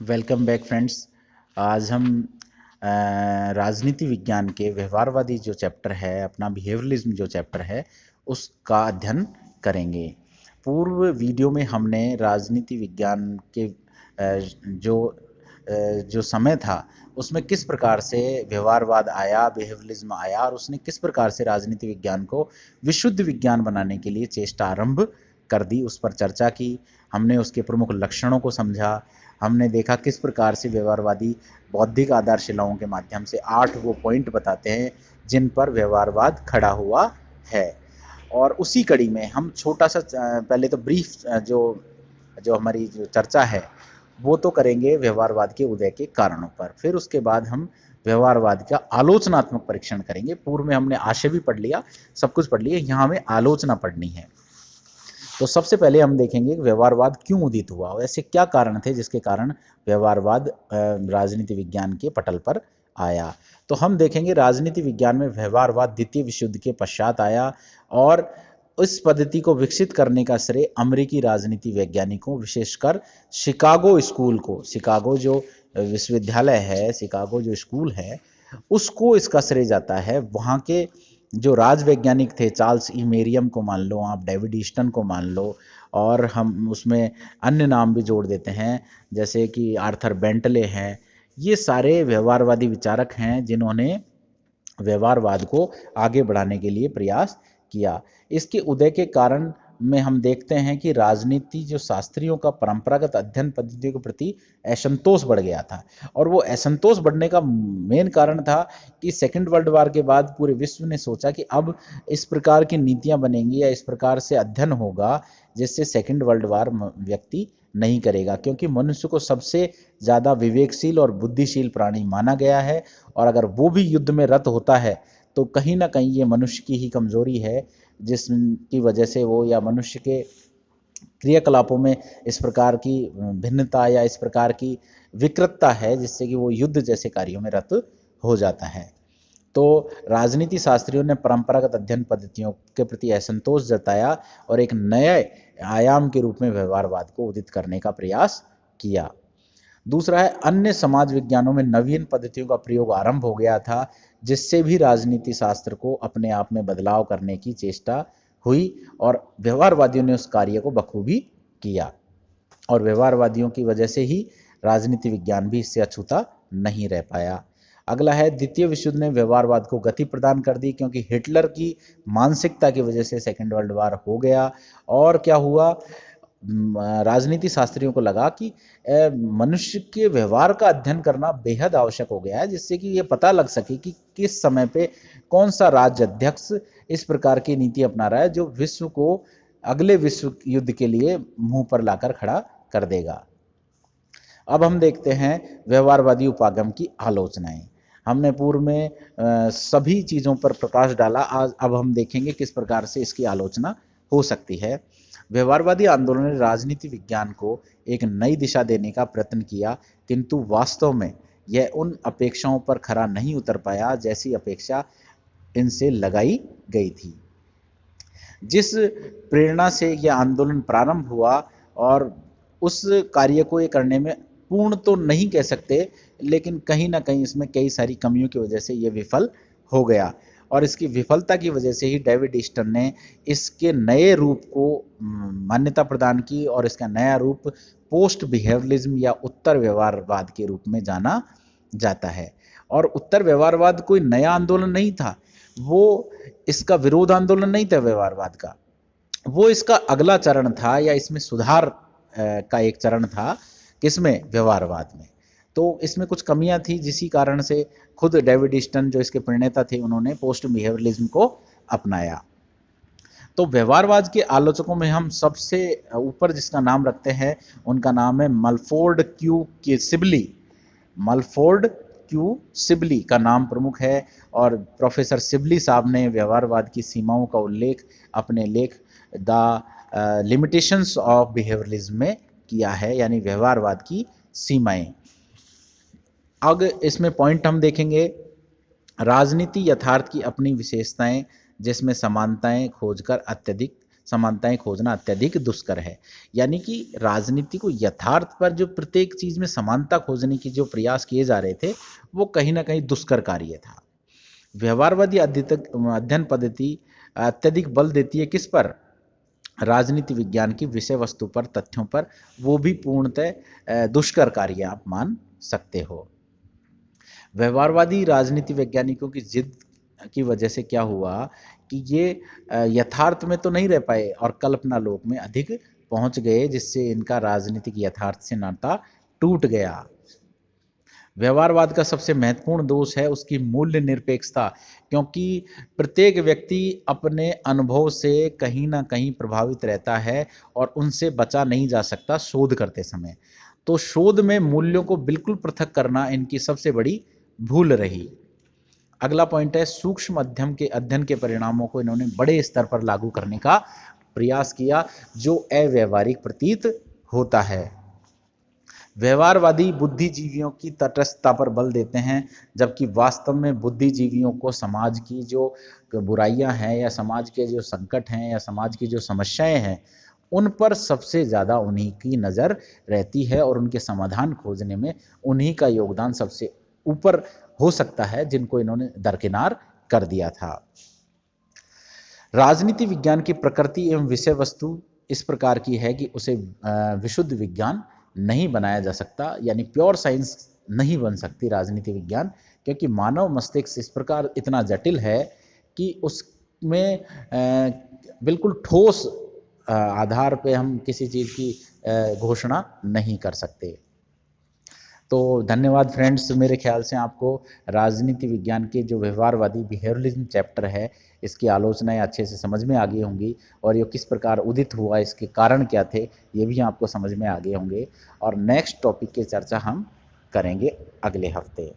Welcome back friends. आज हम राजनीति विज्ञान के व्यवहारवादी जो चैप्टर है, अपना बिहेवियरलिज्म जो चैप्टर है, उसका अध्ययन करेंगे। पूर्व वीडियो में हमने राजनीति विज्ञान के जो समय था उसमें किस प्रकार से व्यवहारवाद आया, बिहेवियरलिज्म आया और उसने किस प्रकार से राजनीति विज्ञान को विशुद्ध विज्ञान बनाने के लिए चेष्टा आरंभ कर दी, उस पर चर्चा की। हमने उसके प्रमुख लक्षणों को समझा। हमने देखा किस प्रकार से व्यवहारवादी बौद्धिक आधारशिलाओं के माध्यम से 8 वो पॉइंट बताते हैं जिन पर व्यवहारवाद खड़ा हुआ है। और उसी कड़ी में हम छोटा सा पहले तो ब्रीफ जो जो हमारी जो चर्चा है वो तो करेंगे व्यवहारवाद के उदय के कारणों पर। फिर उसके बाद हम व्यवहारवाद का आलोचनात्मक परीक्षण करेंगे। पूर्व में हमने आशय भी पढ़ लिया, सब कुछ पढ़ लिया, यहाँ हमें आलोचना पढ़नी है। तो सबसे पहले हम देखेंगे कि व्यवहारवाद क्यों उदित हुआ और ऐसे क्या कारण थे जिसके कारण व्यवहारवाद राजनीति विज्ञान के पटल पर आया। तो हम देखेंगे राजनीति विज्ञान में व्यवहारवाद द्वितीय विश्व युद्ध के पश्चात आया और इस पद्धति को विकसित करने का श्रेय अमेरिकी राजनीति वैज्ञानिकों, विशेषकर शिकागो स्कूल को, शिकागो जो विश्वविद्यालय है, शिकागो जो स्कूल है, उसको इसका श्रेय जाता है। वहाँ के जो राज वैज्ञानिक थे, चार्ल्स ई मेरियम को मान लो आप, डेविड ईस्टन को मान लो, और हम उसमें अन्य नाम भी जोड़ देते हैं जैसे कि आर्थर बेंटले हैं। ये सारे व्यवहारवादी विचारक हैं जिन्होंने व्यवहारवाद को आगे बढ़ाने के लिए प्रयास किया। इसके उदय के कारण में हम देखते हैं कि राजनीति जो शास्त्रियों का परंपरागत अध्ययन पद्धतियों के प्रति असंतोष बढ़ गया था। और वो असंतोष बढ़ने का मेन कारण था कि सेकेंड वर्ल्ड वार के बाद पूरे विश्व ने सोचा कि अब इस प्रकार की नीतियां बनेंगी या इस प्रकार से अध्ययन होगा जिससे सेकेंड वर्ल्ड वार व्यक्ति नहीं करेगा, क्योंकि मनुष्य को सबसे ज़्यादा विवेकशील और बुद्धिशील प्राणी माना गया है। और अगर वो भी युद्ध में रत होता है तो कहीं ना कहीं ये मनुष्य की ही कमजोरी है जिसकी वजह से वो, या मनुष्य के क्रियाकलापों में इस प्रकार की भिन्नता या इस प्रकार की विकृतता है जिससे कि वो युद्ध जैसे कार्यों में रत हो जाता है। तो राजनीति शास्त्रियों ने परंपरागत अध्ययन पद्धतियों के प्रति असंतोष जताया और एक नए आयाम के रूप में व्यवहारवाद को उदित करने का प्रयास किया। दूसरा है, अन्य समाज विज्ञानों में नवीन पद्धतियों का प्रयोग आरंभ हो गया था जिससे भी राजनीति शास्त्र को अपने आप में बदलाव करने की चेष्टा हुई और व्यवहारवादियों ने उस कार्य को बखूबी किया। और व्यवहारवादियों की वजह से ही राजनीति विज्ञान भी इससे अछूता नहीं रह पाया। अगला है, द्वितीय विश्व युद्ध ने व्यवहारवाद को गति प्रदान कर दी क्योंकि हिटलर की मानसिकता की वजह से सेकेंड वर्ल्ड वार हो गया। और क्या हुआ, राजनीति शास्त्रियों को लगा कि मनुष्य के व्यवहार का अध्ययन करना बेहद आवश्यक हो गया है जिससे कि ये पता लग सके कि किस समय पे कौन सा राज्य अध्यक्ष इस प्रकार की नीति अपना रहा है जो विश्व को अगले विश्व युद्ध के लिए मुंह पर लाकर खड़ा कर देगा। अब हम देखते हैं व्यवहारवादी उपागम की आलोचनाएं। हमने पूर्व में सभी चीजों पर प्रकाश डाला, आज अब हम देखेंगे किस प्रकार से इसकी आलोचना हो सकती है। व्यवहारवादी आंदोलन ने राजनीति विज्ञान को एक नई दिशा देने का प्रयत्न किया, किंतु वास्तव में यह उन अपेक्षाओं पर खरा नहीं उतर पाया जैसी अपेक्षा इनसे लगाई गई थी। जिस प्रेरणा से यह आंदोलन प्रारंभ हुआ, और उस कार्य को ये करने में पूर्ण तो नहीं कह सकते, लेकिन कहीं ना कहीं इसमें कई सारी कमियों की वजह से ये विफल हो गया। और इसकी विफलता की वजह से ही डेविड ईस्टन ने इसके नए रूप को मान्यता प्रदान की और इसका नया रूप पोस्ट बिहेवियरलिज्म या उत्तर व्यवहारवाद के रूप में जाना जाता है। और उत्तर व्यवहारवाद कोई नया आंदोलन नहीं था, वो इसका विरोध आंदोलन नहीं था व्यवहारवाद का, वो इसका अगला चरण था या इसमें सुधार का एक चरण था। किसमें? व्यवहारवाद में। तो इसमें कुछ कमियां थी जिसी कारण से खुद डेविड ईस्टन जो इसके प्रणेता थे उन्होंने पोस्ट बिहेवियरलिज्म को अपनाया। तो व्यवहारवाद के आलोचकों में हम सबसे ऊपर जिसका नाम रखते हैं उनका नाम है मलफोर्ड क्यू के सिबली। मलफोर्ड क्यू सिबली का नाम प्रमुख है और प्रोफेसर सिबली साहब ने व्यवहारवाद की सीमाओं का उल्लेख अपने लेख द लिमिटेशंस ऑफ बिहेवियरलिज्म में किया है, यानी व्यवहारवाद की सीमाएं। अब इसमें पॉइंट हम देखेंगे, राजनीति यथार्थ की अपनी विशेषताएं जिसमें समानताएं खोजकर अत्यधिक समानताएं खोजना अत्यधिक दुष्कर है। यानी कि राजनीति को यथार्थ पर जो प्रत्येक चीज में समानता खोजने की जो प्रयास किए जा रहे थे वो कहीं ना कहीं दुष्कर कार्य था। व्यवहारवादी अध्ययन पद्धति अत्यधिक बल देती है किस पर? राजनीति विज्ञान की विषय वस्तु पर, तथ्यों पर, वो भी पूर्णतः दुष्कर कार्य आप मान सकते हो। व्यवहारवादी राजनीति वैज्ञानिकों की जिद की वजह से क्या हुआ कि ये यथार्थ में तो नहीं रह पाए और कल्पना लोक में अधिक पहुंच गए, जिससे इनका राजनीतिक यथार्थ से नाता टूट गया। व्यवहारवाद का सबसे महत्वपूर्ण दोष है उसकी मूल्य निरपेक्षता, क्योंकि प्रत्येक व्यक्ति अपने अनुभव से कहीं ना कहीं प्रभावित रहता है और उनसे बचा नहीं जा सकता शोध करते समय। तो शोध में मूल्यों को बिल्कुल पृथक करना इनकी सबसे बड़ी भूल रही। अगला पॉइंट है सूक्ष्म मध्यम के अध्ययन के परिणामों को इन्होंने बड़े स्तर पर लागू करने का प्रयास किया जो अव्यवहारिक प्रतीत होता है। व्यवहारवादी बुद्धिजीवियों की तटस्थता पर बल देते हैं, जबकि वास्तव में बुद्धिजीवियों को समाज की जो बुराइयां हैं या समाज के जो संकट हैं या समाज की जो समस्याएं हैं उन पर सबसे ज़्यादा उन्हीं की नज़र रहती है और उनके समाधान खोजने में उन्हीं का योगदान सबसे ऊपर हो सकता है, जिनको इन्होंने दरकिनार कर दिया था। राजनीति विज्ञान की प्रकृति एवं विषय वस्तु इस प्रकार की है कि उसे विशुद्ध विज्ञान नहीं बनाया जा सकता, यानी प्योर साइंस नहीं बन सकती राजनीति विज्ञान, क्योंकि मानव मस्तिष्क इस प्रकार इतना जटिल है कि उसमें बिल्कुल ठोस आधार पे हम किसी चीज़ की घोषणा नहीं कर सकते। तो धन्यवाद फ्रेंड्स, मेरे ख्याल से आपको राजनीति विज्ञान के जो व्यवहारवादी बिहेवियरलिज्म चैप्टर है इसकी आलोचनाएं अच्छे से समझ में आ गई होंगी और ये किस प्रकार उदित हुआ, इसके कारण क्या थे, ये भी आपको समझ में आ गए होंगे। और नेक्स्ट टॉपिक की चर्चा हम करेंगे अगले हफ्ते।